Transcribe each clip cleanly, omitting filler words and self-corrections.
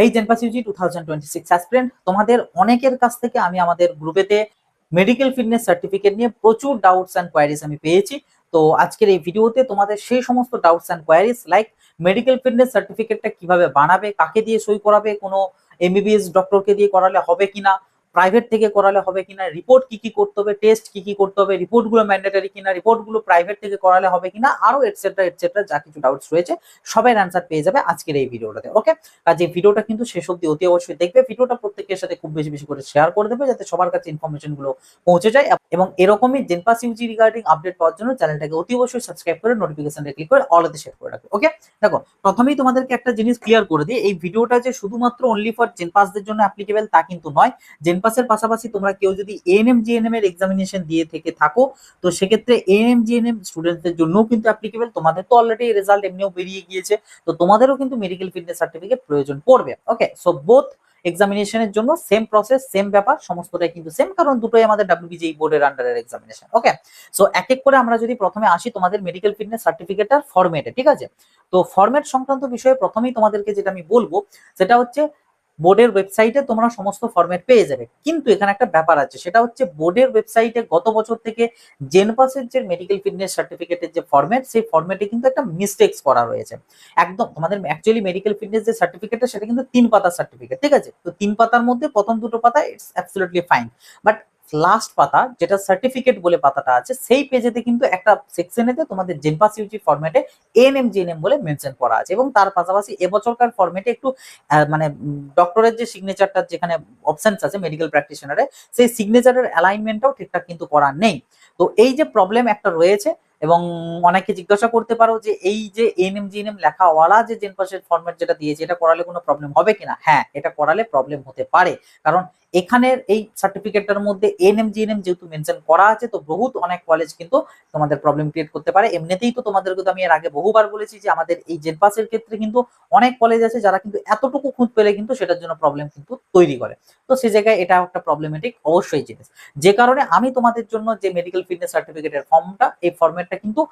এই জেনপাস Yuji 2026 aspirant, তোমাদের অনেকের কাছ থেকে আমি আমাদের গ্রুপেতে মেডিকেল ফিটনেস সার্টিফিকেট নিয়ে প্রচুর ডাউটস অ্যান্ড কোয়ারিজ আমি পেয়েছি। তো আজকের এই ভিডিওতে তোমাদের সেই সমস্ত doubts and queries like medical fitness সার্টিফিকেটটা কিভাবে বানাবে, কাকে দিয়ে সই করাবে, কোনো এমবিবিএস ডক্টরকে দিয়ে করালে হবে কিনা, প্রাইভেট থেকে করালে হবে কিনা, রিপোর্ট কি কি করতে হবে, টেস্ট কি কি করতে হবে, রিপোর্টগুলো ম্যান্ডেটরি কিনা, রিপোর্টগুলো প্রাইভেট থেকে করালে হবে কিনা, আরো এটসেট্রা এটসেট্রা যা কিছু ডাউটস রয়েছে সবাই অ্যান্সার পেয়ে যাবে আজকের এই ভিডিওটাতে। ওকে, কাজে ভিডিওটা কিন্তু শেষ অবধি অতি অবশ্যই দেখবে। ভিডিওটা প্রত্যেকের সাথে খুব বেশি বেশি করে শেয়ার করে দেবে যাতে সবার কাছে ইনফরমেশন গুলো পৌঁছে যায়, এবং এরকমই জেনপাস ইউজি রিগার্ডিং আপডেট পাওয়ার জন্য চ্যানেলটাকে অতি অবশ্যই সাবস্ক্রাইব করে নোটিফিকেশনটা ক্লিক করে অল এতে সেট করে রাখবে। ওকে, দেখো প্রথমেই তোমাদেরকে একটা জিনিস ক্লিয়ার করে দিই, এই ভিডিওটা যে শুধুমাত্র অনলি ফর জেনপাসদের জন্য অ্যাপ্লিকেবল তা কিন্তু নয়। জেনপাসের পাশাপাশি তোমরা কেউ যদি এএনএম জিএনএম এর এক্সামিনেশন দিয়ে থেকে থাকো, তো সেক্ষেত্রে এএনএম জিএনএম স্টুডেন্টদের জন্যও কিন্তু অ্যাপ্লিকেবল। তোমাদের তো অলরেডি রেজাল্ট এমনিও বেরিয়ে গিয়েছে, তো তোমাদেরও কিন্তু মেডিকেল ফিটনেস সার্টিফিকেট প্রয়োজন পড়বে। ওকে, সো বোথ এক্সামিনেশনের জন্য সেম প্রসেস, সেম ব্যাপার, সমস্তটাই কিন্তু সেম, কারণ দুটোই আমাদের ডাব্লিউবিজিই বোর্ডের আন্ডারের এক্সামিনেশন। ওকে, সো এক এক করে আমরা যদি প্রথমে আসি তোমাদের মেডিকেল ফিটনেস সার্টিফিকেটটার ফরম্যাটে, ঠিক আছে? তো ফরম্যাট সংক্রান্ত বিষয়ে প্রথমেই তোমাদেরকে যেটা আমি বলবো সেটা হচ্ছে বোর্ডের ওয়েবসাইটে তোমরা সমস্ত ফরম্যাট পেয়ে যাবে, কিন্তু এখানে একটা ব্যাপার আছে, সেটা হচ্ছে বোর্ডের ওয়েবসাইটে গত বছর থেকে জেনপাসের যে মেডিকেল ফিটনেস সার্টিফিকেটের যে ফরম্যাট, সেই ফরম্যাটে কিন্তু একটা মিস্টেক্স করা রয়েছে। একদম তোমাদের অ্যাকচুয়ালি মেডিকেল ফিটনেস যে সার্টিফিকেটটা সেটা কিন্তু 3 পাতার সার্টিফিকেট, ঠিক আছে? তো 3 পাতার মধ্যে প্রথম দুটো পাতা it's absolutely fine, but last পাতা যেটা সার্টিফিকেট বলে পাতাটা আছে, সেই পেজেতে কিন্তু একটা সেকশনেতে তোমাদের জেনপাস ইউজি ফরম্যাটে এএনএম জিএনএম বলে মেনশন করা আছে, এবং তার পাশাপাশি এবছরকার ফরম্যাটে একটু মানে ডক্টরের যে সিগনেচারটা যেখানে অপশনস আছে মেডিকেল প্র্যাকটিশনারে, সেই সিগনেচারের অ্যালাইনমেন্টটাও ঠিকঠাক কিন্তু করা নেই। তো এই যে প্রবলেম একটা রয়েছে, এবং অনেকে জিজ্ঞাসা করতে পারো যে এই যে এএনএম জিএনএম লেখাওয়ালা যে জেনপাসের ফরম্যাট যেটা দিয়েছে, এটা করালে কোনো প্রবলেম হবে কিনা? হ্যাঁ, এটা করালে প্রবলেম হতে পারে, কারণ এখানের এই সার্টিফিকেটটার মধ্যে এএনএম জিএনএম যেহেতু মেনশন করা আছে, তো বহুত অনেক কলেজ কিন্তু তোমাদের প্রবলেম ক্রিয়েট করতে পারে। এমনিতেই তো তোমাদেরকে তো আমি এর আগে বহুবার বলেছি যে আমাদের এই জেনপাসের ক্ষেত্রে কিন্তু অনেক কলেজ আছে যারা কিন্তু এতটুকু খুঁত পেলে কিন্তু সেটার জন্য প্রবলেম কিন্তু তৈরি করে। তো সেই জায়গায় এটা একটা প্রবলেমেটিক অবশ্যই জিনিস, যে কারণে আমি তোমাদের জন্য যে মেডিকেল ফিটনেস সার্টিফিকেটের ফর্মটা, এই ফরম্যাটটা কিন্তু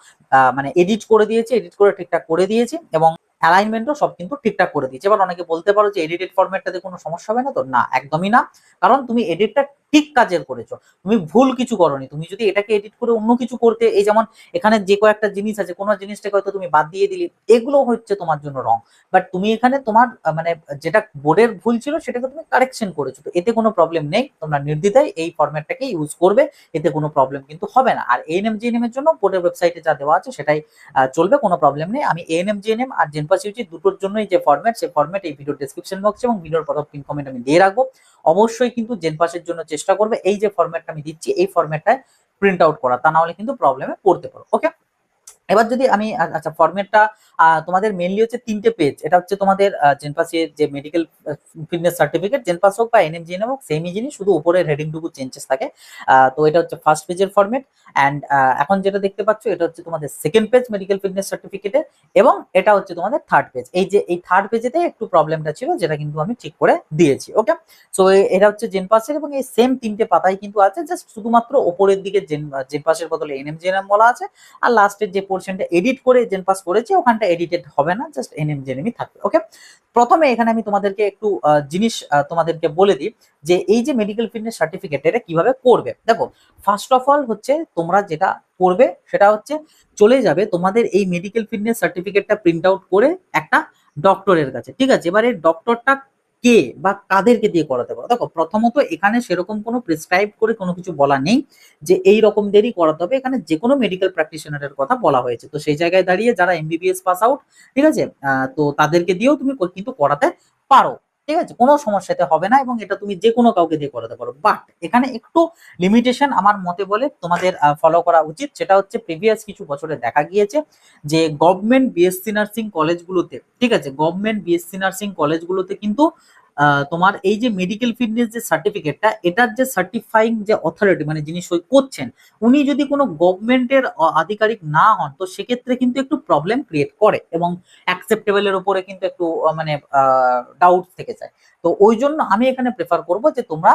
মানে এডিট করে দিয়েছি, এডিট করে ঠিকঠাক করে দিয়েছি, এবং অ্যালাইনমেন্টও সব কিন্তু ঠিকঠাক করে দিয়েছি। এবার অনেকে বলতে পারো যে এডিটেড ফরম্যাটটাতে কোনো সমস্যা হবে না, তো না, একদমই না, কারণ তুমি এডিটটা ঠিক কাজের করেছো, তুমি ভুল কিছু করোনি। তুমি যদি এটাকে এডিট করে অন্য কিছু করতে, এই যেমন এখানে যে কয়েকটা জিনিস আছে, কোনো জিনিসটাকে হয়তো তুমি বাদ দিয়ে দিলে, এগুলো হচ্ছে তোমার জন্য রং, বাট তুমি এখানে তোমার মানে যেটা বোর্ডের ভুল ছিল সেটাকে তুমি কারেকশন করেছো, তো এতে কোনো প্রবলেম নেই। তোমরা নির্দ্বিধায় এই ফরম্যাটটাকে ইউজ করবে, এতে কোনো প্রবলেম কিন্তু হবে না। আর এএনএম জিএনএম এর জন্য বোর্ডের ওয়েবসাইটে যা দেওয়া আছে সেটাই চলবে, কোনো প্রবলেম নেই। আমি এএনএম জিএনএম আর জেনপাস ইউজি দুটোর জন্যই যে ফরম্যাট, সেই ফরম্যাট এই ভিডিও ডেসক্রিপশন বক্সে এবং ভিডিওর প্রথম পিন কমেন্ট আমি দিয়ে রাখবো। অবশ্যই কিন্তু জেনপাসের জন্য চেষ্টা করবে এই যে ফরম্যাটটা আমি দিচ্ছি, এই ফরম্যাটটায় প্রিন্ট আউট করা, তা না হলে কিন্তু প্রবলেমে পড়তে পারো। ওকে, এবার যদি আমি আচ্ছা ফরম্যাটটা তোমাদের মেইনলি হচ্ছে 3টে পেজ। এটা হচ্ছে তোমাদের জেনপাসের যে মেডিকেল ফিটনেস সার্টিফিকেট, জেনপাস হোক বা এনএম জিএনএম হোক, সেমই জিনিস, শুধু উপরের হেডিংটুকু চেঞ্জেস থাকে। তো এটা হচ্ছে ফার্স্ট পেজের ফরম্যাট, অ্যান্ড এখন যেটা দেখতে পাচ্ছ এটা হচ্ছে তোমাদের সেকেন্ড পেজ মেডিকেল ফিটনেস সার্টিফিকেটের, এবং এটা হচ্ছে তোমাদের থার্ড পেজ। এই যে এই থার্ড পেজেতে একটু প্রবলেমটা ছিল, যেটা কিন্তু আমি ঠিক করে দিয়েছি। ওকে, সো এটা হচ্ছে জেনপাসের, এবং এই সেম 3টে পাতায় কিন্তু আছে, জাস্ট শুধুমাত্র ওপরের দিকে জেনপাসের বদলে এনএম জিএনএম বলা আছে, আর লাস্টের যে পোর্শনটা এডিট করে জেনপাস করেছি ওখানটা এডিটেড হবে না, জাস্ট এনএম জেনএমই থাকবে। ওকে, প্রথমে এখানে আমি তোমাদেরকে একটু জিনিস তোমাদেরকে বলে দিই যে এই যে মেডিকেল ফিটনেস সার্টিফিকেট এটা কিভাবে করবে। দেখো, ফার্স্ট অফ অল হচ্ছে তোমরা যেটা করবে সেটা হচ্ছে চলে যাবে তোমাদের এই মেডিকেল ফিটনেস সার্টিফিকেটটা প্রিন্ট আউট করে একটা ডক্টরের কাছে, ঠিক আছে? এবার এই ডক্টরটা কে বা কাদেরকে দিয়ে করাতে পারো? দেখো, প্রথমত এখানে সেরকম কোনো প্রেসক্রাইব করে কোনো কিছু বলা নেই যে এই রকম দেরই করাতে হবে, এখানে যে কোনো মেডিকেল প্র্যাকটিশনারের কথা বলা হয়েছে। তো সেই জায়গায় দাঁড়িয়ে যারা এমবিবিএস পাস আউট, ঠিক আছে, তো তাদেরকে দিয়েও তুমি কিন্তু করাতে পারো, ঠিক আছে? কোনো সমস্যাতে হবে না, এবং এটা তুমি যে কোনো কাউকে দিয়ে করাতে পারো। বাট এখানে একটু লিমিটেশন আমার মতে বলে তোমাদের ফলো করা উচিত, সেটা হচ্ছে প্রিভিয়াস কিছু বছরে দেখা গিয়েছে যে গভর্নমেন্ট বিএসসি নার্সিং কলেজগুলোতে, ঠিক আছে, গভর্নমেন্ট বিএসসি নার্সিং কলেজগুলোতে কিন্তু তোমার এই যে মেডিকেল ফিটনেস যে সার্টিফিকেটটা, এটার যে সার্টিফাইং যে অথরিটি মানে যিনি সই করছেন, উনি যদি কোনো গভর্নমেন্টের আধিকারিক না হন, তো সেক্ষেত্রে কিন্তু একটু প্রবলেম ক্রিয়েট করে, এবং অ্যাকসেপ্টেবলের উপরে কিন্তু একটু মানে ডাউট থেকে যায়। তো ওই জন্য আমি এখানে প্রেফার করব যে তোমরা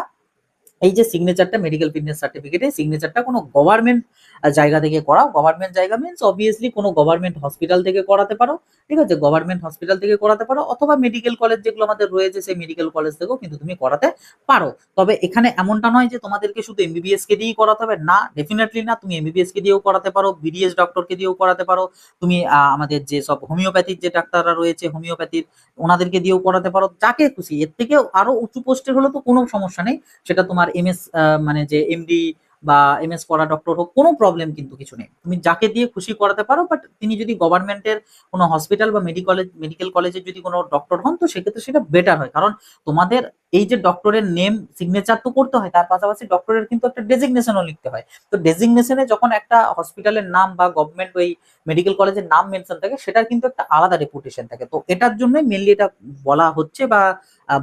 এই যে সিগনেচারটা মেডিকেল ফিটনেস সার্টিফিকেটে সিগনেচারটা কোনো গভর্নমেন্ট জায়গা থেকে করাও। গভর্নমেন্ট জায়গা মিনস অবভিয়াসলি কোনো গভর্নমেন্ট হসপিটাল থেকে করাতে পারো, ঠিক আছে, গভর্নমেন্ট হসপিটাল থেকে করাতে পারো, অথবা মেডিকেল কলেজ যেগুলো আমাদের রয়েছে সেই মেডিকেল কলেজ থেকেও কিন্তু তুমি করাতে পারো। তবে এখানে এমনটা নয় যে তোমাদেরকে শুধু এমবিবিএস কে দিয়েই করাতে হবে, না, ডেফিনেটলি না। তুমি এমবিবিএস কে দিয়েও করাতে পারো, বিডিএস ডক্টরকে দিয়েও করাতে পারো, তুমি আমাদের যে সব হোমিওপ্যাথির যে ডাক্তাররা রয়েছে হোমিওপ্যাথির ওনাদেরকে দিয়েও করাতে পারো, যাকে খুশি। এর থেকে আরো উঁচু পোস্টের হলে তো কোনো সমস্যা নেই, সেটা তোমার এমএস মানে যে এমডি বা এমএস করা ডক্টর হোক, কোনো প্রবলেম কিন্তু কিছু নেই, তুমি যাকে দিয়ে খুশি করাতে পারো। বাট তিনি যদি গভর্নমেন্টের কোনো হসপিটাল বা মেডিকেল কলেজের যদি কোনো ডক্টর হন, তো সেক্ষেত্রে সেটা বেটার হয়। কারণ তোমাদের এই যে ডক্টরের নেম সিগনেচার তো করতে হয়, তার পাশাপাশি ডক্টরের কিন্তু একটা ডেজিগনেশনও লিখতে হয়। তো ডেজিগনেশনে যখন একটা হসপিটালের নাম বা গভর্নমেন্ট ওই মেডিকেল কলেজের নাম মেনশন থাকে, সেটার কিন্তু একটা আলাদা রেপুটেশন থাকে। তো এটার জন্য মেনলি এটা বলা হচ্ছে বা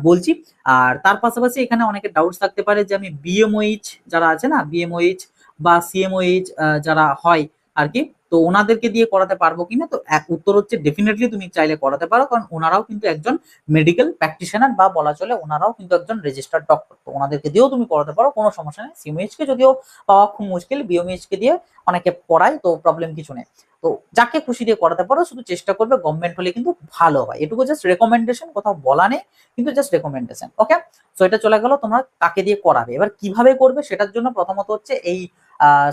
বলছি। আর তার পাশাপাশি এখানে অনেকের ডাউটস থাকতে পারে যে আমি বিএমওইচ যারা আছে না, বিএমওইচ বা সিএমওইচ যারা হয় আর কি, তো ওনাদেরকে দিয়ে করাতে পারবো কিনা। তো এক উত্তর হচ্ছে ডেফিনেটলি তুমি চাইলে করাতে পারো, কারণ ওনারাও কিন্তু একজন মেডিকেল প্র্যাকটিশনার বা বলা চলে ওনারাও কিন্তু একজন রেজিস্টার্ড ডক্টর। তো ওনাদেরকে দিয়েও তুমি করাতে পারো, কোনো সমস্যা নেই। সিএমওইচ কে যদিও পাওয়া খুব মুশকিল, বিএমওইচ কে দিয়ে অনেকে করায়, তো প্রবলেম কিছু নেই। তো যাকে খুশি দিয়ে করাতে পারো, শুধু চেষ্টা করবে গভর্নমেন্ট হলে কিন্তু ভালো হয়। এটুকু জাস্ট রেকমেন্ডেশন, কোথাও বলা নেই, কিন্তু জাস্ট রেকমেন্ডেশন। ওকে, সো এটা চলে গেল তোমরা কাকে দিয়ে করাবে। এবার কিভাবে করবে সেটার জন্য প্রথমত হচ্ছে এই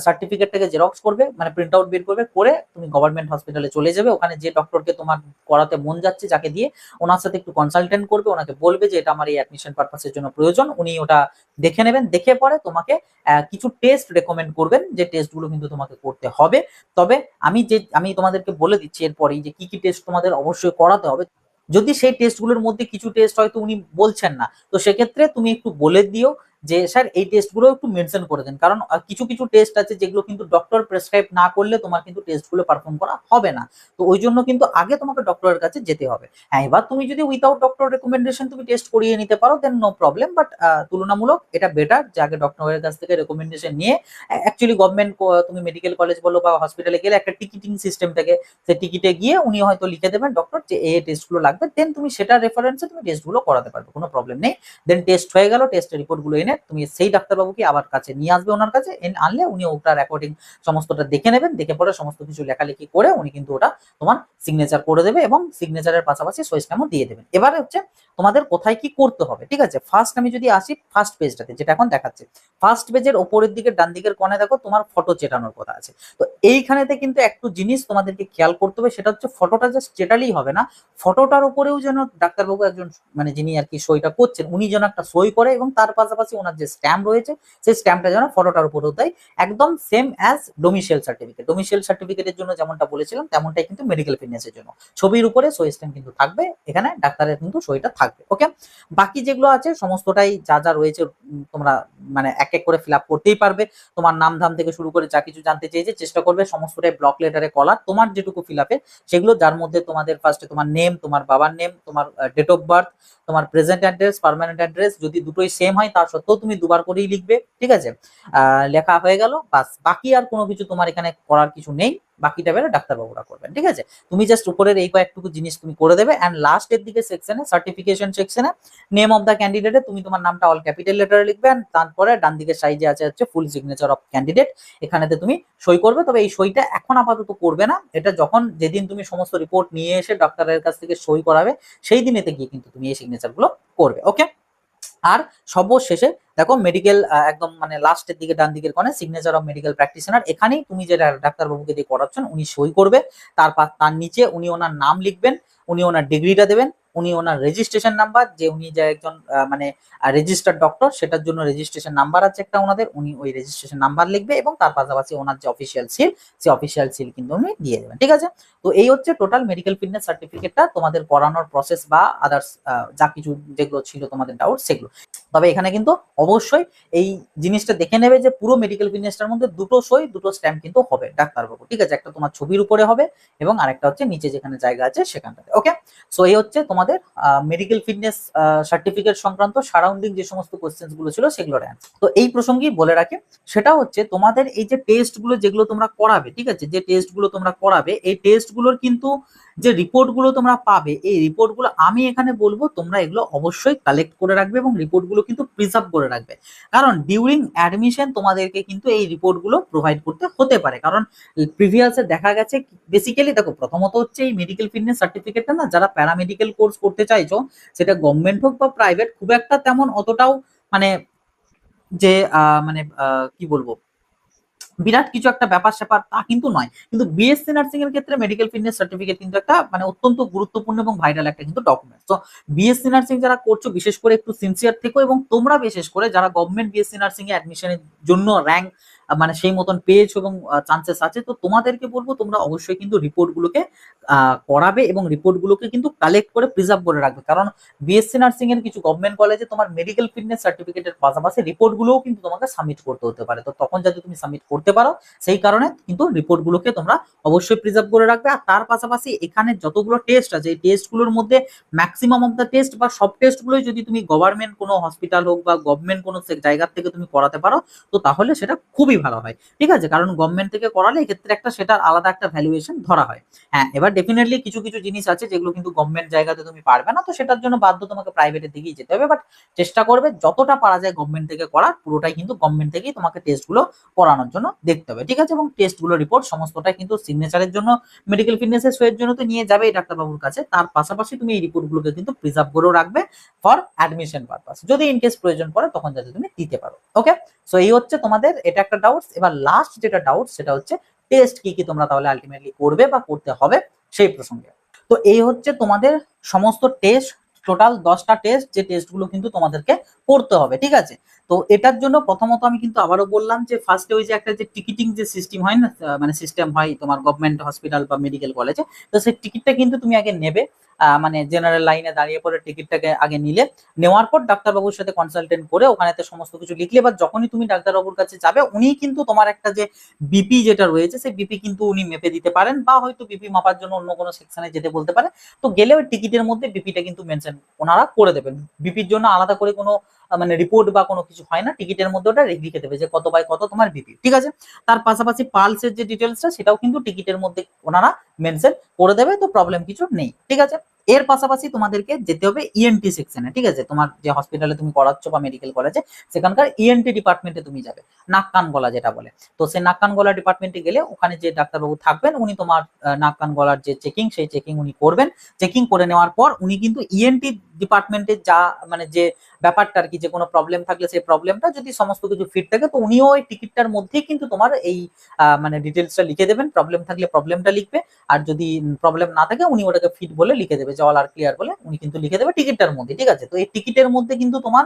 সার্টিফিকেটটাকে জেরক্স করবে, মানে প্রিন্ট আউট বের করবে, করে তুমি গভর্নমেন্ট হসপিটালে চলে যাবে। ওখানে যে ডক্টরকে তোমার করাতে মন যাচ্ছে, যাকে দিয়ে, ওনার সাথে একটু কনসালটেন্ট করবে, ওনাকে বলবে যে এটা আমার এই অ্যাডমিশন পারপাসের জন্য প্রয়োজন। উনি ওটা দেখে নেবেন, দেখে পরে তোমাকে কিছু টেস্ট রেকমেন্ড করবেন, যে টেস্টগুলো কিন্তু তোমাকে করতে হবে। তবে আমি তোমাদেরকে বলে দিচ্ছি এরপরেই যে কি কি টেস্ট তোমাদের অবশ্যই করাতে হবে। যদি সেই টেস্টগুলোর মধ্যে কিছু টেস্ট হয়তো উনি বলছেন না, তো সেক্ষেত্রে তুমি একটু বলে দিও যে স্যার এই টেস্টগুলো একটু মেনশন করে দেন। কারণ কিছু কিছু টেস্ট আছে যেগুলো কিন্তু ডক্টর প্রেসক্রাইব না করলে তোমার কিন্তু টেস্টগুলো পারফর্ম করা হবে না। তো ওই জন্য কিন্তু আগে তোমাকে ডক্টরের কাছে যেতে হবে। হ্যাঁ, এবার তুমি যদি উইথাউট ডক্টর রেকমেন্ডেশন তুমি টেস্ট করিয়ে নিতে পারো, দেন নো প্রবলেম। বাট তুলনামূলক এটা বেটার যে আগে ডক্টরের কাছ থেকে রেকমেন্ডেশন নিয়ে। অ্যাকচুয়ালি গভর্নমেন্ট তুমি মেডিকেল কলেজ বলো বা হসপিটালে গেলে একটা টিকিটিং সিস্টেম থাকে, সেই টিকিটে গিয়ে উনি হয়তো লিখে দেবেন ডক্টর যে এই টেস্টগুলো লাগবে, দেন তুমি সেটা রেফারেন্সে তুমি টেস্টগুলো করাতে পারবে, কোনো প্রবলেম নেই। দেন টেস্ট হয়ে গেল, টেস্টের রিপোর্টগুলো এনে তুমি সেই ডাক্তারবাবুকে আবার কাছে নিয়ে আসবে, ওনার কাছে আনলে উনি ওটার অ্যাকর্ডিং সমস্তটা দেখে নেবেন, দেখে পরে সমস্ত কিছু লেখালেখি করে উনি কিন্তু ওটা তোমার সিগনেচার করে দেবে, এবং সিগনেচারের পাশাপাশি সই স্ট্যাম্পও দিয়ে দেবেন। এবারে হচ্ছে তোমাদের কোথায় কি করতে হবে, ঠিক আছে। ফার্স্ট আমি যদি আসি ফার্স্ট পেজটাতে, যেটা এখন দেখাচ্ছে, ফার্স্ট পেজের ওপরের দিকে ডান দিকের কোণে দেখো তোমার ফটো চেটানোর কথা আছে। তো এইখানেতে কিন্তু একটু জিনিস তোমাদেরকে খেয়াল করতে হবে, সেটা হচ্ছে ফটোটা জাস্ট চেটালেই হবে না, ফটোটার উপরেও যেন ডাক্তারবাবু একজন মানে যিনি আর কি সইটা করছেন উনি যেন একটা সই করে, এবং তার পাশাপাশি ওনার যে স্ট্যাম্প রয়েছে সেই স্ট্যাম্পটা যেন ফটোটার উপরেও দেয়, একদম same as domicile certificate. Domicile সার্টিফিকেটের জন্য যেমনটা বলেছিলাম তেমনটাই কিন্তু মেডিকেল ফিটনেসের জন্য ছবির উপরে সই স্ট্যাম্প কিন্তু থাকবে, এখানে ডাক্তারের কিন্তু সইটা থাকবে। ওকে, বাকি যেগুলো আছে সমস্তটাই যা যা রয়েছে তোমরা মানে এক এক করে ফিল আপ করতেই পারবে। তোমার নাম ধাম থেকে শুরু করে যা কিছু জানতে চেয়েছে চেষ্টা করবে সমস্তটাই ব্লক লেটারে কলার, তোমার যেটুকু ফিল আপে সেগুলো, যার মধ্যে তোমাদের ফার্স্টে তোমার নেম, তোমার বাবার নেম, তোমার ডেট অফ বার্থ, তোমার প্রেজেন্ট অ্যাড্রেস, পার্মানেন্ট অ্যাড্রেস, যদি দুটোই সেম হয় তার সত্ত্বেও তুমি দুবার করেই লিখবে, ঠিক আছে। লেখা হয়ে গেল, বাস। বাকি আর কোনো কিছু তোমার এখানে করার কিছু নেই, বাকিটা বেলা ডাক্তারবাবুরা করবেন, ঠিক আছে। তুমি জাস্ট উপরের এই কয়েকটুকু জিনিস তুমি করে দেবে, অ্যান্ড লাস্টের দিকে সেকশনে সার্টিফিকেশন সেকশনে নেম অফ দ্য ক্যান্ডিডেটে তুমি তোমার নামটা অল ক্যাপিটাল লেটারে লিখবে, and তারপরে ডান দিকের সাইজে আছে হচ্ছে ফুল সিগনেচার অফ ক্যান্ডিডেট, এখানেতে তুমি সই করবে। তবে এই সইটা এখন আপাতত করবে না, এটা যখন যেদিন তুমি সমস্ত রিপোর্ট নিয়ে এসে ডাক্তারের কাছ থেকে সই করাবে সেই দিনেতে গিয়ে কিন্তু তুমি এই সিগনেচার গুলো করবে। ওকে, আর সর্বশেষে দেখো মেডিকেল একদম মানে লাস্টের দিকে ডান দিকের কোণে সিগনেচার অফ মেডিকেল প্র্যাকটিশনার, এখানেই তুমি যে ডাক্তারবাবুকে দিয়ে করাচ্ছেন উনি সই করবে, তার নিচে উনি ওনার নাম লিখবেন, উনি ওনার ডিগ্রিটা দেবেন, উনি ওনার রেজিস্ট্রেশন নাম্বার, যে উনি যে একজন মানে রেজিস্টার্ড ডক্টর সেটার জন্য রেজিস্ট্রেশন নাম্বার আছে একটা ওনাদের, উনি ওই রেজিস্ট্রেশন নাম্বার লিখবে, এবং তার পাশাপাশি ওনার যে অফিসিয়াল সিল সেই অফিসিয়াল সিল কিন্তু উনি দিয়ে দেবেন, ঠিক আছে। তো এই হচ্ছে টোটাল মেডিকেল ফিটনেস সার্টিফিকেটটা তোমাদের করানোর প্রসেস বা আদার্স যা কিছু যেগুলো ছিল তোমাদের ডাউট সেগুলো। তবে এখানে কিন্তু অবশ্যই এই জিনিসটা দেখে নেবে যে পুরো মেডিকেল ফিটনেসটার মধ্যে দুটো সই দুটো স্ট্যাম্প কিন্তু হবে ডাক্তারবাবু, ঠিক আছে। একটা তোমার ছবির উপরে হবে এবং আরেকটা হচ্ছে নিচে যেখানে জায়গা আছে সেখানটাতে। ওকে, সো এই হচ্ছে তোমাদের মেডিকেল ফিটনেস সার্টিফিকেট সংক্রান্ত সারাউন্ডিং যে সমস্ত কোশ্চেন্স গুলো ছিল সেগুলোর অ্যান্সার। তো এই প্রসঙ্গেই বলে রাখি, সেটা হচ্ছে তোমাদের এই যে টেস্ট গুলো যেগুলো তোমরা করাবে, ঠিক আছে, যে টেস্ট গুলো তোমরা করাবে এই টেস্ট গুলোর কিন্তু যে রিপোর্টগুলো তোমরা পাবে, এই রিপোর্টগুলো আমি এখানে বলবো তোমরা এগুলো অবশ্যই কালেক্ট করে রাখবে এবং রিপোর্টগুলো কিন্তু প্রিজার্ভ করে রাখবে, কারণ ডিউরিং অ্যাডমিশন তোমাদেরকে কিন্তু এই রিপোর্টগুলো প্রোভাইড করতে হতে পারে। কারণ প্রিভিয়াসে দেখা গেছে বেসিক্যালি দেখো, প্রথমত হচ্ছে এই মেডিকেল ফিটনেস সার্টিফিকেটটা না, যারা প্যারামেডিক্যাল কোর্স করতে চাইছো, সেটা গভর্নমেন্ট হোক বা প্রাইভেট, খুব একটা তেমন অতটাও মানে যে মানে কি বলবো, বিরাট কিছু একটা ব্যাপার স্যাপার তা কিন্তু নয়। কিন্তু বিএসসি নার্সিং এর ক্ষেত্রে মেডিকেল ফিটনেস সার্টিফিকেট কিন্তু একটা মানে অত্যন্ত গুরুত্বপূর্ণ এবং ভাইটাল একটা কিন্তু ডকুমেন্ট। তো বিএসসি নার্সিং যারা করছো বিশেষ করে একটু সিনসিয়ার থেকো, এবং তোমরা বিশেষ করে যারা গভর্নমেন্ট বিএসসি নার্সিং এ অ্যাডমিশনের জন্য র্যাঙ্ক মানে সেই মতন পেয়েছো এবং চান্সেস আছে, তো তোমাদেরকে বলবো তোমরা অবশ্যই কিন্তু রিপোর্ট গুলোকে করাবে এবং রিপোর্ট গুলোকে কিন্তু কালেক্ট করে প্রিজার্ভ করে রাখবে। কারণ বিএসসি নার্সিং এর কিছু গভর্নমেন্ট কলেজে তোমার মেডিকেল ফিটনেস সার্টিফিকেটের পাশাপাশি রিপোর্ট গুলোও কিন্তু তোমাকে সাবমিট করতে হতে পারে। তো তখন যদি তুমি সাবমিট করতে পারো, সেই কারণে কিন্তু রিপোর্ট গুলোকে তোমরা অবশ্যই প্রিজার্ভ করে রাখবে। আর তার পাশাপাশি এখানে যতগুলো টেস্ট আছে, এই টেস্ট গুলোর মধ্যে ম্যাক্সিমাম অফ দ্য টেস্ট বা সব টেস্ট গুলোই যদি তুমি গভর্নমেন্ট কোনো হসপিটাল হোক বা গভর্নমেন্ট কোনো জায়গা থেকে তুমি করাতে পারো, তো তাহলে সেটা খুবই ভালো হয়। ঠিক আছে, কারণ গভর্নমেন্ট থেকে করালে এক্ষেত্রে একটা সেটার আলাদা একটা ভ্যালুয়েশন ধরা হয়। হ্যাঁ, এবার ডেফিনেটলি কিছু কিছু জিনিস আছে যেগুলো কিন্তু গভর্নমেন্ট জায়গাতে তুমি পারবে না, তো সেটার জন্য বাধ্য তোমাকে প্রাইভেটের দিকেই যেতে হবে। বাট চেষ্টা করবে যতটা পারা যায় গভর্নমেন্ট থেকে করার, পুরোটাই কিন্তু গভর্নমেন্ট থেকেই তোমাকে টেস্টগুলো করানোর জন্য দেখতে হবে। ঠিক আছে, এবং টেস্টগুলো রিপোর্ট সমস্তটাই কিন্তু সিগনেচারের জন্য, মেডিকেল ফিটনেসের সইয়ের জন্য তো নিয়ে যাবে এই ডাক্তারবাবুর কাছে, তার পাশাপাশি তুমি এই রিপোর্টগুলোকে কিন্তু প্রিজার্ভ করেও রাখবে ফর অ্যাডমিশন পারপাস, যদি ইন কেস প্রয়োজন পড়ে তখন যাতে তুমি দিতে পারো। ওকে, সো এই হচ্ছে তোমাদের এটা একটা ডাউটস। এবার লাস্ট যেটা ডাউট সেটা হচ্ছে টেস্ট কি কি তোমরা তাহলে আলটিমেটলি করবে বা করতে হবে সেই প্রসঙ্গে। তো এই হচ্ছে তোমাদের সমস্ত টেস্ট, টোটাল 10টা টেস্ট, যে টেস্টগুলো কিন্তু তোমাদেরকে করতে হবে। ঠিক আছে, তো এটার জন্য প্রথমত আমি কিন্তু আবারও বললাম যে ফার্স্টে ওই যে একটা যে টিকিটিং যে সিস্টেম হয় না, মানে সিস্টেম হয় তোমার গভর্নমেন্ট হসপিটাল বা মেডিকেল কলেজে, তো সেই টিকিটটা কিন্তু তুমি আগে নেবে। মানে জেনারেল লাইনে দাঁড়িয়ে পরে টিকিটটাকে আগে নিলে, নেওয়ার পর ডাক্তারবাবুর সাথে কনসালটেন্ট করে ওখানেতে সমস্ত কিছু লিখলে, এবার যখনই তুমি ডাক্তারবাবুর কাছে যাবে উনি কিন্তু তোমার একটা যে বিপি যেটা রয়েছে সেই বিপি কিন্তু উনি মেপে দিতে পারেন, বা হয়তো বিপি মাপার জন্য অন্য কোনো সেকশনে যেতে বলতে পারে। তো গেলে ওই টিকিটের মধ্যে বিপিটা কিন্তু মেনশন ওনারা করে দেবেন। বিপির জন্য আলাদা করে কোনো মানে রিপোর্ট বা কোনো কিছু হয় না, টিকিটের মধ্যে ওটা লিখে দেবে যে কত বাই কত তোমার বিপি। ঠিক আছে, তার পাশাপাশি পালসের যে ডিটেলসটা সেটাও কিন্তু টিকিটের মধ্যে ওনারা মেনশন করে দেবে, তো প্রবলেম কিছু নেই। ঠিক আছে, এর পাশাপাশি তোমাদেরকে যেতে হবে ইএনটি সেকশনে। ঠিক আছে, তোমার যে হসপিটালে তুমি করাচ্ছ বা মেডিকেল কলেজে, সেখানকার ইএনটি ডিপার্টমেন্টে তুমি যাবে, নাক কান গলা যেটা বলে। তো সেই নাক কান গলা ডিপার্টমেন্টে গেলে ওখানে যে ডাক্তারবাবু থাকবেন উনি তোমার নাক কান গলার যে চেকিং, সেই চেকিং উনি করবেন। চেকিং করে নেওয়ার পর উনি কিন্তু ইএনটি ডিপার্টমেন্টের যা মানে যে ব্যাপারটা আর কি, যে কোনো প্রবলেম থাকলে সেই প্রবলেমটা যদি সমস্ত কিছু ফিট থাকে, তো উনিও ওই টিকিটটার মধ্যেই কিন্তু তোমার এই মানে ডিটেলসটা লিখে দেবেন। প্রবলেম থাকলে প্রবলেমটা লিখবে, আর যদি প্রবলেম না থাকে উনি ওটাকে ফিট বলে লিখে দেবে, যে অল আর ক্লিয়ার বলে উনি কিন্তু লিখে দেবে টিকিটটার মধ্যে। ঠিক আছে, তো এই টিকিটের মধ্যে কিন্তু তোমার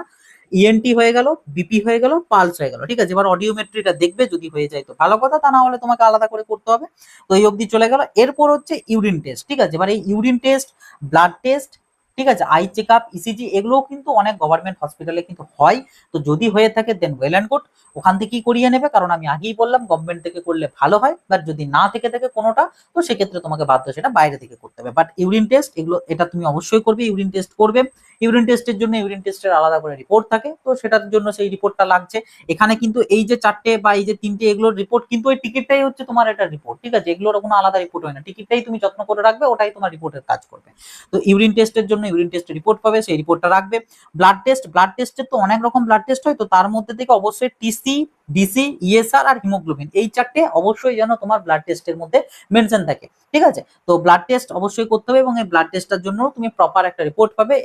ইএনটি হয়ে গেল, বিপি হয়ে গেল, পালস হয়ে গেল। ঠিক আছে, এবার অডিওমেট্রিটা দেখবে, যদি হয়ে যায় তো ভালো কথা, তা না হলে তোমাকে আলাদা করে করতে হবে। তো এই অবধি চলে গেল। এরপর হচ্ছে ইউরিন টেস্ট। ঠিক আছে, এবার এই ইউরিন টেস্ট, ব্লাড টেস্ট, ঠিক আছে, আই চেক আপ, ইসিজি, এগুলোও কিন্তু অনেক গভর্নমেন্ট হসপিটালে কিন্তু হয়। তো যদি হয়ে থাকে দেন ওয়েল অ্যান্ড গুড, ওখান থেকেই করিয়ে নেবে, কারণ আমি আগেই বললাম গভর্নমেন্ট থেকে করলে ভালো হয়। বাট যদি না থেকে থাকে কোনোটা, তো সেক্ষেত্রে তোমাকে বাধ্য সেটা বাইরে থেকে করতে হবে। বাট ইউরিন টেস্ট এগুলো এটা তুমি অবশ্যই করবে, ইউরিন টেস্ট করবে। ইউরিন টেস্টের জন্য ইউরিন টেস্টের আলাদা করে রিপোর্ট থাকে, তো সেটার জন্য সেই রিপোর্টটা লাগছে। এখানে কিন্তু এই যে 4টে বা এই যে 3টে এগুলোর রিপোর্ট কিন্তু ওই টিকিটটাই হচ্ছে তোমার এটা রিপোর্ট। ঠিক আছে, এগুলোর কোনো আলাদা রিপোর্ট হয় না, টিকিটটাই তুমি যত্ন করে রাখবে, ওটাই তোমার রিপোর্টের কাজ করবে। তো ইউরিন টেস্টের জন্য ইউরিন টেস্টের রিপোর্ট পাবে, সেই রিপোর্টটা রাখবে। ব্লাড টেস্ট, ব্লাড টেস্টের তো অনেক রকম ব্লাড টেস্ট হয়, তো তার মধ্যে থেকে অবশ্যই টিসি, ডিসি, ইএসআর আর হিমোগ্লোবিন, এই 4টে অবশ্যই যেন তোমার ব্লাড টেস্টের মধ্যে মেনশন থাকে। ঠিক আছে, তো ব্লাড টেস্ট অবশ্যই করতে হবে, এবং এই ব্লাড টেস্টটার জন্য তুমি প্রপার একটা রিপোর্ট পাবে।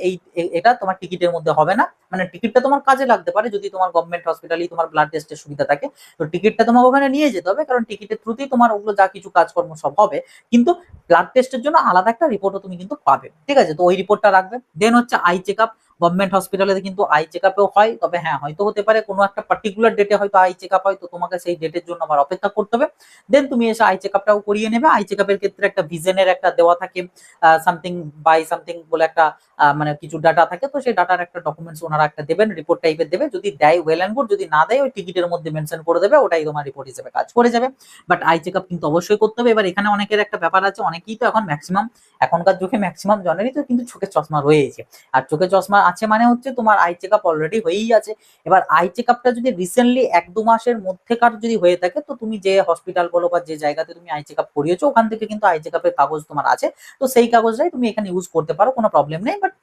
এটা তোমার টিকিটের মধ্যে হবে না, মানে টিকিটটা তোমার কাজে লাগতে পারে যদি তোমার গভর্নমেন্ট হসপিটালেই তোমার ব্লাড টেস্টের সুবিধা থাকে, তো টিকিটটা তোমাকে ওখানে নিয়ে যেতে হবে, কারণ টিকিটের থ্রুতেই তোমার ওগুলো যা কিছু কাজকর্ম সব হবে। কিন্তু ব্লাড টেস্টের জন্য আলাদা একটা রিপোর্টও তুমি কিন্তু পাবে। ঠিক আছে, তো ওই রিপোর্টটা রাখবে। দেন হচ্ছে আই চেক আপ। গভর্নমেন্ট হসপিটালে কিন্তু আই চেক আপেও হয়, তবে হ্যাঁ হয়তো হতে পারে কোনো একটা পার্টিকুলার ডেটে হয়তো আই চেক আপ হয়, তো তোমাকে সেই ডেটের জন্য আবার অপেক্ষা করতে হবে। দেন তুমি এসে আই চেক আপটাও করিয়ে নেবে। আই চেক আপের ক্ষেত্রে একটা ভিজনের একটা দেওয়া থাকে, সামথিং বাই সামথিং বলে একটা মানে কিছু ডাটা থাকে, তো সেই ডাটার একটা ডকুমেন্টস ওনারা একটা দেবেন, রিপোর্ট টাইপের দেবে। যদি দেয় ওয়েল অ্যান্ড গুড, যদি না দেয় ওই টিকিটের মধ্যে মেনশন করে দেবে, ওটাই তোমার রিপোর্ট হিসেবে কাজ করে যাবে। বাট আই চেক আপ কিন্তু অবশ্যই করতে হবে। এবার এখানে অনেকের একটা ব্যাপার আছে, অনেকেই তো এখন ম্যাক্সিমাম এখনকার যুগে ম্যাক্সিমাম জনেরই তো কিন্তু চোখের চশমা রয়েছে। আর চোখের চশমা আছে মানে হচ্ছে তোমার আই চেক আপ অলরেডি হয়েই আছে। এবার আই চেক আপটা যদি রিসেন্টলি 1-2 মাসের মধ্যেকার যদি হয়ে থাকে, তো তুমি যে হসপিটাল বলো বা যে জায়গাতে তুমি আই চেক আপ করিয়েছো ওখান থেকে কিন্তু আই চেক আপের কাগজ তোমার আছে, তো সেই কাগজটাই তুমি এখানে ইউজ করতে পারো, কোনো প্রবলেম নেই। বাট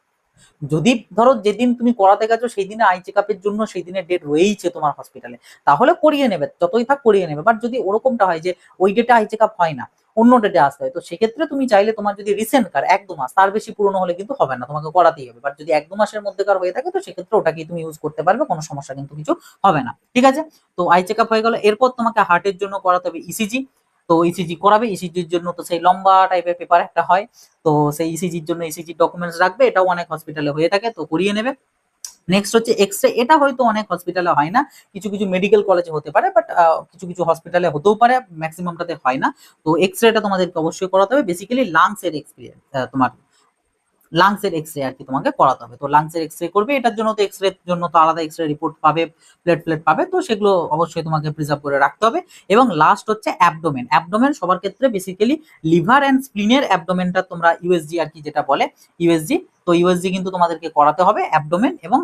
যদি ধরো যেদিন তুমি করাতে গেছো সেই দিনে আই চেক আপের জন্য সেই দিনের ডেট রয়েইছে তোমার হসপিটালে, তাহলে করিয়ে নেবে, যতই থাক করিয়ে নেবে। বাট যদি ওরকমটা হয় যে ওই ডেটে আই চেক আপ হয় না, অন্য ডেটে আসতে হয়, তো সেক্ষেত্রে তুমি চাইলে তোমার যদি রিসেন্ট কার 1-2 মাস তার বেশি পুরনো হলে কিন্তু হবে না, তোমাকে করাতেই হবে। বাট যদি 1-2 মাসের মধ্যেকার হয়ে থাকে তো সেক্ষেত্রে ওটাকেই তুমি ইউজ করতে পারবে, কোনো সমস্যা কিন্তু কিছু হবে না, ঠিক আছে। তো আই চেক আপ হয়ে গেল, এরপর তোমাকে হার্টের জন্য করাতে হবে ইসিজি। তো ইসিজি করাবে, ইসিজির জন্য তো সেই লম্বা টাইপের পেপার একটা হয়, তো সেই ইসিজির জন্য ইসিজি ডকুমেন্টস রাখবে, এটাও অনেক হসপিটালে হয়ে থাকে, তো করিয়ে নেবে। নেক্সট হচ্ছে এক্সরে, এটা হয়তো অনেক হসপিটালে হয় না, কিছু কিছু মেডিকেল কলেজে হতে পারে, বাট কিছু কিছু হসপিটালে হতেও পারে, ম্যাক্সিমামটাতে হয় না। তো এক্সরেটা তোমাদেরকে অবশ্যই করাতে হবে, বেসিক্যালি লাংস এর এক্সপিরিয়েন্স, তোমার লাংস এর এক্সরে আর কি তোমাকে করাতে হবে। তো লাংস এর এক্সরে করবে, এটার জন্য তো এক্সরে জন্য তো আলাদা এক্সরে রিপোর্ট পাবে, প্লেট পাবে, তো সেগুলো অবশ্যই তোমাকে প্রিজার্ভ করে রাখতে হবে। এবং লাস্ট হচ্ছে অ্যাবডোমেন। অ্যাবডোমেন সবার ক্ষেত্রে বেসিক্যালি লিভার অ্যান্ড স্প্লিনের অ্যাবডোমেনটা তোমরা ইউএসজি আর কি যেটা বলে ইউএসজি, তো ইউএসজি কিন্তু তোমাদেরকে করাতে হবে অ্যাবডোমেন এবং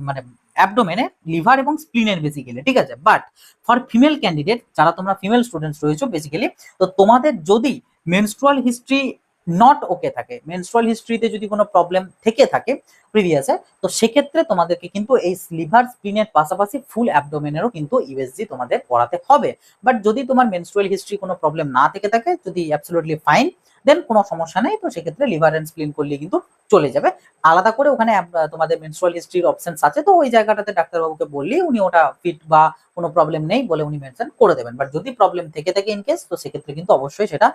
মানে অ্যাবডোমেনে লিভার এবং স্প্লিনের বেসিক্যালি, ঠিক আছে। বাট ফর ফিমেল ক্যান্ডিডেট, যারা তোমরা ফিমেল স্টুডেন্টস রয়েছো বেসিক্যালি, তো তোমাদের যদি মেনস্ট্রুয়াল হিস্ট্রি নট ওকে থাকে, মেনস্ট্রুয়াল হিস্ট্রিতে যদি কোনো প্রবলেম থেকে থাকে প্রিভিয়াসে, তো সেক্ষেত্রে তোমাদেরকে কিন্তু এই লিভার স্প্লিনের পাশাপাশি ফুল অ্যাবডোমেনেরও কিন্তু ইউএসজি তোমাদের করাতে হবে। বাট যদি তোমার মেনস্ট্রুয়াল হিস্ট্রি কোনো প্রবলেম না থেকে থাকে, যদি অ্যাবসলিউটলি ফাইন, দেন কোনো সমস্যা নেই, তো সেক্ষেত্রে লিভার অ্যান্ড স্প্লিন করলে কিন্তু চলে যাবে। আলাদা করে ওখানে তোমাদের মেনস্ট্রুয়াল হিস্ট্রির অপশনস আছে, তো ওই জায়গাটাতে ডাক্তারবাবুকে বললেই উনি ওটা ফিট বা কোনো প্রবলেম নেই বলে উনি মেনশন করে দেবেন। বাট যদি প্রবলেম থেকে থাকে ইন কেস, তো সেক্ষেত্রে কিন্তু অবশ্যই সেটা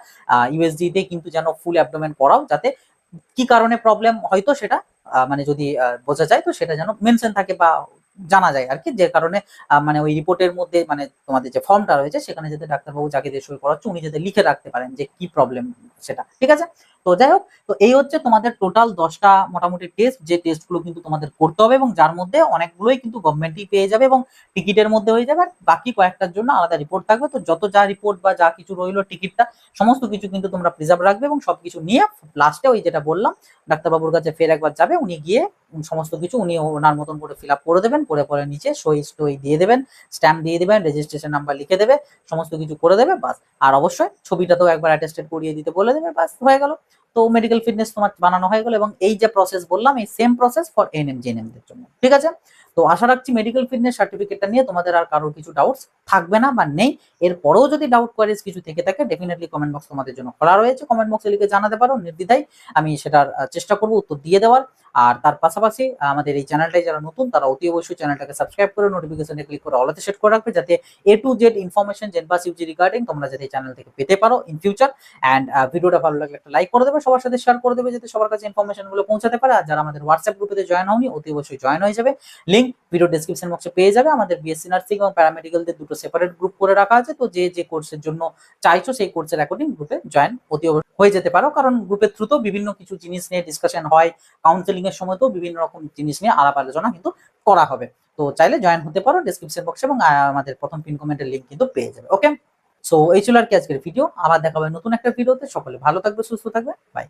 ইউএসজি তে কিন্তু যেন ফুল অ্যাবডোমেন করাও, যাতে কি কারণে প্রবলেম হয়তো সেটা মানে যদি বোঝা যায়, তো সেটা যেন মেনশন থাকে বা জানা যায় আর কি, যে কারণে মানে ওই রিপোর্টের মধ্যে মানে তোমাদের যে ফর্মটা রয়েছে সেখানে যাতে ডাক্তারবাবু যাকে দিয়ে সই করাচ্ছে উনি যাতে লিখে রাখতে পারেন যে কি প্রবলেম সেটা, ঠিক আছে। তো যাই হোক, তো এই হচ্ছে তোমাদের টোটাল 10টা মোটামুটি টেস্ট, যে টেস্টগুলো কিন্তু তোমাদের করতে হবে, এবং যার মধ্যে অনেকগুলোই কিন্তু গভর্নমেন্টই পেয়ে যাবে এবং টিকিটের মধ্যে হয়ে যাবে, আর বাকি কয়েকটার জন্য আলাদা রিপোর্ট থাকবে। তো যত যা রিপোর্ট বা যা কিছু রইলো টিকিটটা সমস্ত কিছু কিন্তু তোমরা প্রিজার্ভ রাখবে, এবং সবকিছু নিয়ে লাস্টে ওই যেটা বললাম ডাক্তারবাবুর কাছে ফের একবার যাবে, উনি গিয়ে সমস্ত কিছু উনি ওনার মতন করে ফিল আপ করে দেবেন, করে পরে নিচে সই স্টই দিয়ে দেবেন, স্ট্যাম্প দিয়ে দেবেন, রেজিস্ট্রেশন নাম্বার লিখে দেবে, সমস্ত কিছু করে দেবে, বাস। আর অবশ্যই ছবিটাতেও একবার অ্যাটেস্টেড করিয়ে দিতে বলে দেবে, বাস হয়ে গেল। তো মেডিকেল ফিটনেস তোমার বানানো হয়ে গেল, এবং এই যে প্রসেস বললাম এই same process for NM GNM দের জন্য, ঠিক আছে। তো আশা রাখছি মেডিকেল ফিটনেস সার্টিফিকেটটা নিয়ে তোমাদের আর কারোর কিছু ডাউটস থাকবে না বা নেই। এরপরেও যদি ডাউট কোয়ারিজ কিছু থেকে থাকে, ডেফিনেটলি কমেন্ট বক্স তোমাদের জন্য খোলা রয়েছে, কমেন্ট বক্সে লিখে জানাতে পারো নির্দ্বিধায়, আমি সেটার চেষ্টা করবো উত্তর দিয়ে দেওয়ার। আর তার পাশাপাশি আমাদের এই চ্যানেলটাই যারা নতুন তারা অতি অবশ্যই চ্যানেলটাকে সাবস্ক্রাইব করে নোটিফিকেশনে ক্লিক করে অলতে সেট করে রাখবে, যাতে এ to Z information জেনপাস Yuji regarding তোমরা যাতে এই চ্যানেল থেকে পেতে পারো ইন ফিউচার। অ্যান্ড ভিডিওটা ভালো লাগলে একটা লাইক করে দেবে, সবার সাথে শেয়ার করে দেবে, যাতে সবার কাছে ইনফরমেশন গুলো পৌঁছাতে পারে। আর যারা আমাদের হোয়াটসঅ্যাপ গ্রুপে জয়েন হওনি অতি অবশ্যই জয়েন হয়ে যাবে, লিঙ্ক ভিডিও ডেসক্রিপশন বক্সে পেয়ে যাবে। আমাদের বিএসসি নার্সিং এবং প্যারামেডিক্যালদের দুটো সেপারেট গ্রুপ করে রাখা আছে, তো যে যে কোর্সের জন্য চাইছো সেই কোর্সের অ্যাকর্ডিং গ্রুপে জয়েন অতি অবশ্যই হয়ে যেতে পারো, কারণ গ্রুপের থ্রুতেও বিভিন্ন কিছু জিনিস নিয়ে ডিসকাশন হয়, কাউন্সেলিং এর সময় তো বিভিন্ন রকম জিনিস নিয়ে আলাপ আলোচনা কিন্তু করা হবে। তো চাইলে জয়েন হতে পারো ডেসক্রিপশন বক্সে, এবং আমাদের প্রথম পিন কমেন্টের লিঙ্ক কিন্তু পেয়ে যাবে, ওকে। সো এই ছিল আর কি আজকের ভিডিও, আবার দেখা হবে নতুন একটা ভিডিওতে। সকলে ভালো থাকবে, সুস্থ থাকবে, বাই।